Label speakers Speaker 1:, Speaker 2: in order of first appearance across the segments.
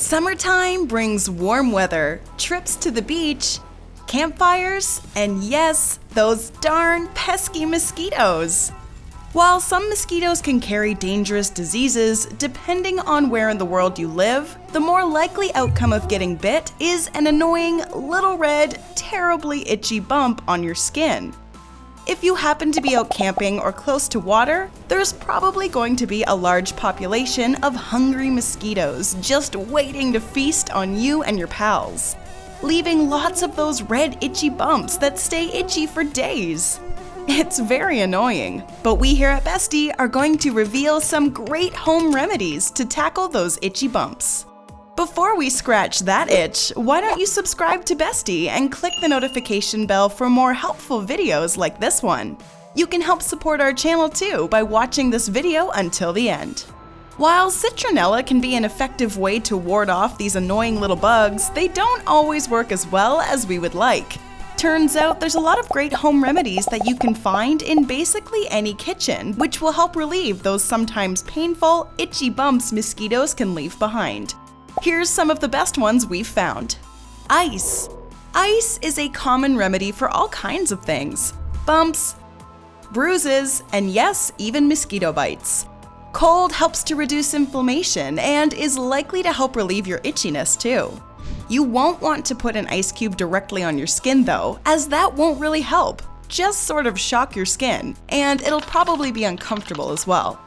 Speaker 1: Summertime brings warm weather, trips to the beach, campfires, and yes, those darn pesky mosquitoes. While some mosquitoes can carry dangerous diseases, depending on where in the world you live, the more likely outcome of getting bit is an annoying, little red, terribly itchy bump on your skin. If you happen to be out camping or close to water, there's probably going to be a large population of hungry mosquitoes just waiting to feast on you and your pals, leaving lots of those red itchy bumps that stay itchy for days. It's very annoying, but we here at Bestie are going to reveal some great home remedies to tackle those itchy bumps. Before we scratch that itch, why don't you subscribe to Bestie and click the notification bell for more helpful videos like this one. You can help support our channel too by watching this video until the end. While citronella can be an effective way to ward off these annoying little bugs, they don't always work as well as we would like. Turns out there's a lot of great home remedies that you can find in basically any kitchen, which will help relieve those sometimes painful, itchy bumps mosquitoes can leave behind. Here's some of the best ones we've found. Ice. Ice is a common remedy for all kinds of things. Bumps, bruises, and yes, even mosquito bites. Cold helps to reduce inflammation and is likely to help relieve your itchiness too. You won't want to put an ice cube directly on your skin though, as that won't really help. Just sort of shock your skin, and it'll probably be uncomfortable as well.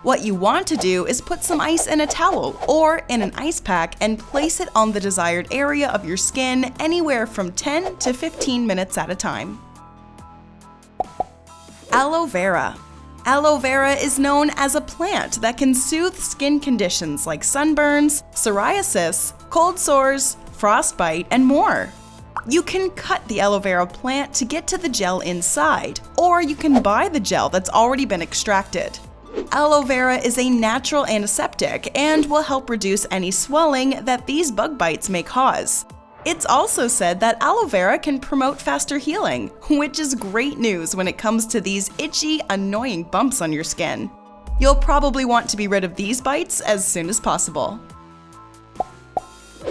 Speaker 1: What you want to do is put some ice in a towel or in an ice pack and place it on the desired area of your skin anywhere from 10 to 15 minutes at a time. Aloe vera. Aloe vera is known as a plant that can soothe skin conditions like sunburns, psoriasis, cold sores, frostbite, and more. You can cut the aloe vera plant to get to the gel inside, or you can buy the gel that's already been extracted. Aloe vera is a natural antiseptic and will help reduce any swelling that these bug bites may cause. It's also said that aloe vera can promote faster healing, which is great news when it comes to these itchy, annoying bumps on your skin. You'll probably want to be rid of these bites as soon as possible.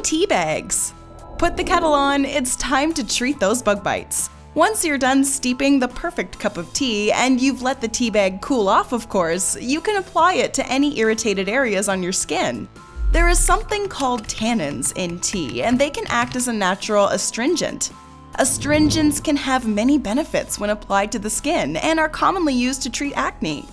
Speaker 1: Tea bags. Put the kettle on, it's time to treat those bug bites. Once you're done steeping the perfect cup of tea and you've let the tea bag cool off, of course, you can apply it to any irritated areas on your skin. There is something called tannins in tea, and they can act as a natural astringent. Astringents can have many benefits when applied to the skin and are commonly used to treat acne.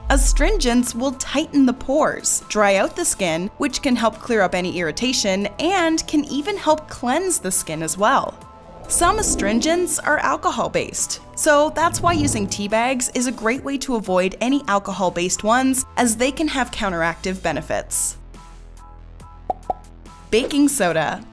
Speaker 1: Astringents will tighten the pores, dry out the skin, which can help clear up any irritation, and can even help cleanse the skin as well. Some astringents are alcohol-based, so that's why using tea bags is a great way to avoid any alcohol-based ones, as they can have counteractive benefits. Baking soda.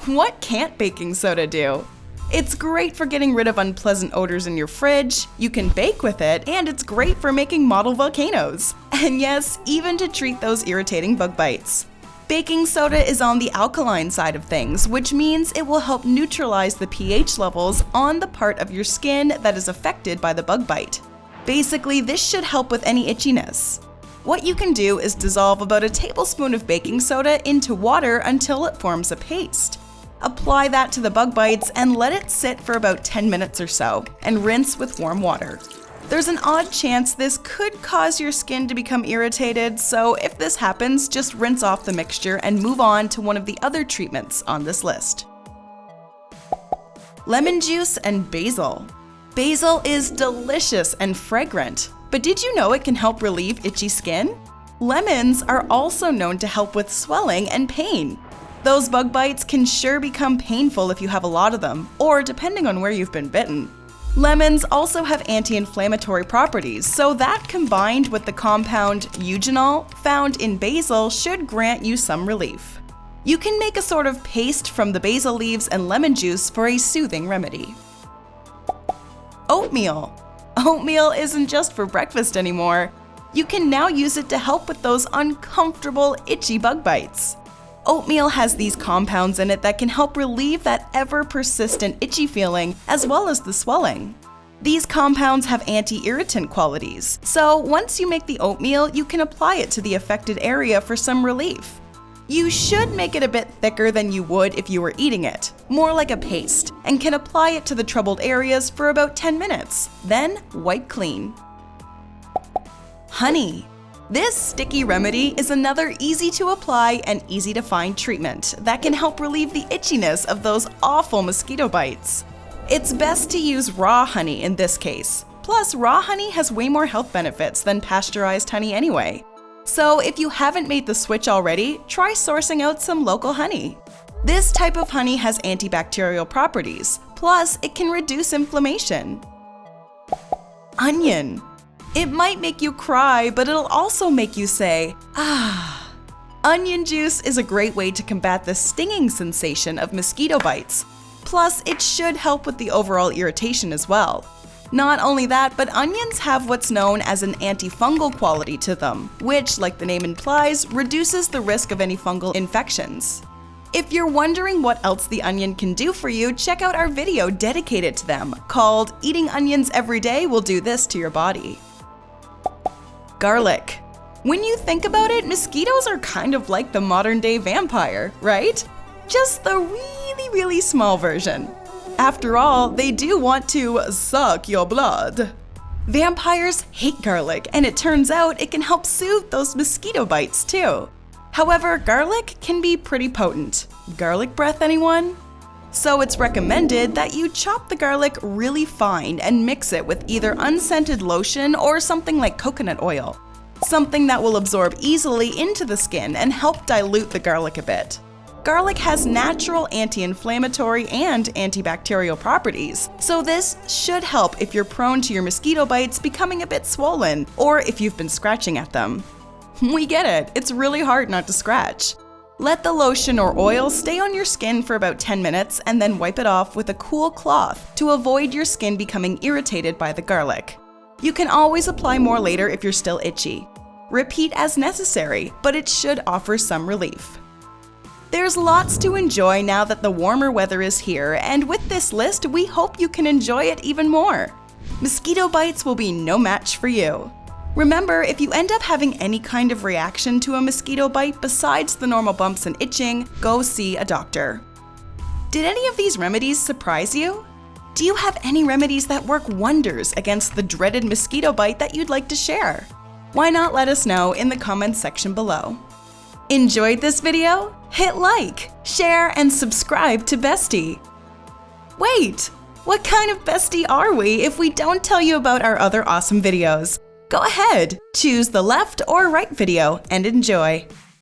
Speaker 1: What can't baking soda do? It's great for getting rid of unpleasant odors in your fridge, you can bake with it, and it's great for making model volcanoes. And yes, even to treat those irritating bug bites. Baking soda is on the alkaline side of things, which means it will help neutralize the pH levels on the part of your skin that is affected by the bug bite. Basically, this should help with any itchiness. What you can do is dissolve about a tablespoon of baking soda into water until it forms a paste. Apply that to the bug bites and let it sit for about 10 minutes or so, and rinse with warm water. There's an odd chance this could cause your skin to become irritated, so if this happens, just rinse off the mixture and move on to one of the other treatments on this list. Lemon juice and basil. Basil is delicious and fragrant, but did you know it can help relieve itchy skin? Lemons are also known to help with swelling and pain. Those bug bites can sure become painful if you have a lot of them, or depending on where you've been bitten. Lemons also have anti-inflammatory properties, so that combined with the compound eugenol found in basil should grant you some relief. You can make a sort of paste from the basil leaves and lemon juice for a soothing remedy. Oatmeal. Oatmeal isn't just for breakfast anymore. You can now use it to help with those uncomfortable, itchy bug bites. Oatmeal has these compounds in it that can help relieve that ever-persistent itchy feeling as well as the swelling. These compounds have anti-irritant qualities, so once you make the oatmeal, you can apply it to the affected area for some relief. You should make it a bit thicker than you would if you were eating it, more like a paste, and can apply it to the troubled areas for about 10 minutes, then wipe clean. Honey. This sticky remedy is another easy to apply and easy to find treatment that can help relieve the itchiness of those awful mosquito bites. It's best to use raw honey in this case. Plus, raw honey has way more health benefits than pasteurized honey anyway. So if you haven't made the switch already, try sourcing out some local honey. This type of honey has antibacterial properties, plus it can reduce inflammation. Onion. It might make you cry, but it'll also make you say, ah. Onion juice is a great way to combat the stinging sensation of mosquito bites. Plus, it should help with the overall irritation as well. Not only that, but onions have what's known as an antifungal quality to them, which, like the name implies, reduces the risk of any fungal infections. If you're wondering what else the onion can do for you, check out our video dedicated to them, called Eating Onions Every Day Will Do This to Your Body. Garlic. When you think about it, mosquitoes are kind of like the modern-day vampire, right? Just the really small version. After all, they do want to suck your blood. Vampires hate garlic, and it turns out it can help soothe those mosquito bites too. However, garlic can be pretty potent. Garlic breath, anyone? So it's recommended that you chop the garlic really fine and mix it with either unscented lotion or something like coconut oil. Something that will absorb easily into the skin and help dilute the garlic a bit. Garlic has natural anti-inflammatory and antibacterial properties, so this should help if you're prone to your mosquito bites becoming a bit swollen or if you've been scratching at them. We get it, it's really hard not to scratch. Let the lotion or oil stay on your skin for about 10 minutes and then wipe it off with a cool cloth to avoid your skin becoming irritated by the garlic. You can always apply more later if you're still itchy. Repeat as necessary, but it should offer some relief. There's lots to enjoy now that the warmer weather is here, and with this list, we hope you can enjoy it even more. Mosquito bites will be no match for you. Remember, if you end up having any kind of reaction to a mosquito bite besides the normal bumps and itching, go see a doctor. Did any of these remedies surprise you? Do you have any remedies that work wonders against the dreaded mosquito bite that you'd like to share? Why not let us know in the comments section below. Enjoyed this video? Hit like, share, and subscribe to Bestie. Wait, what kind of Bestie are we if we don't tell you about our other awesome videos? Go ahead, choose the left or right video and enjoy.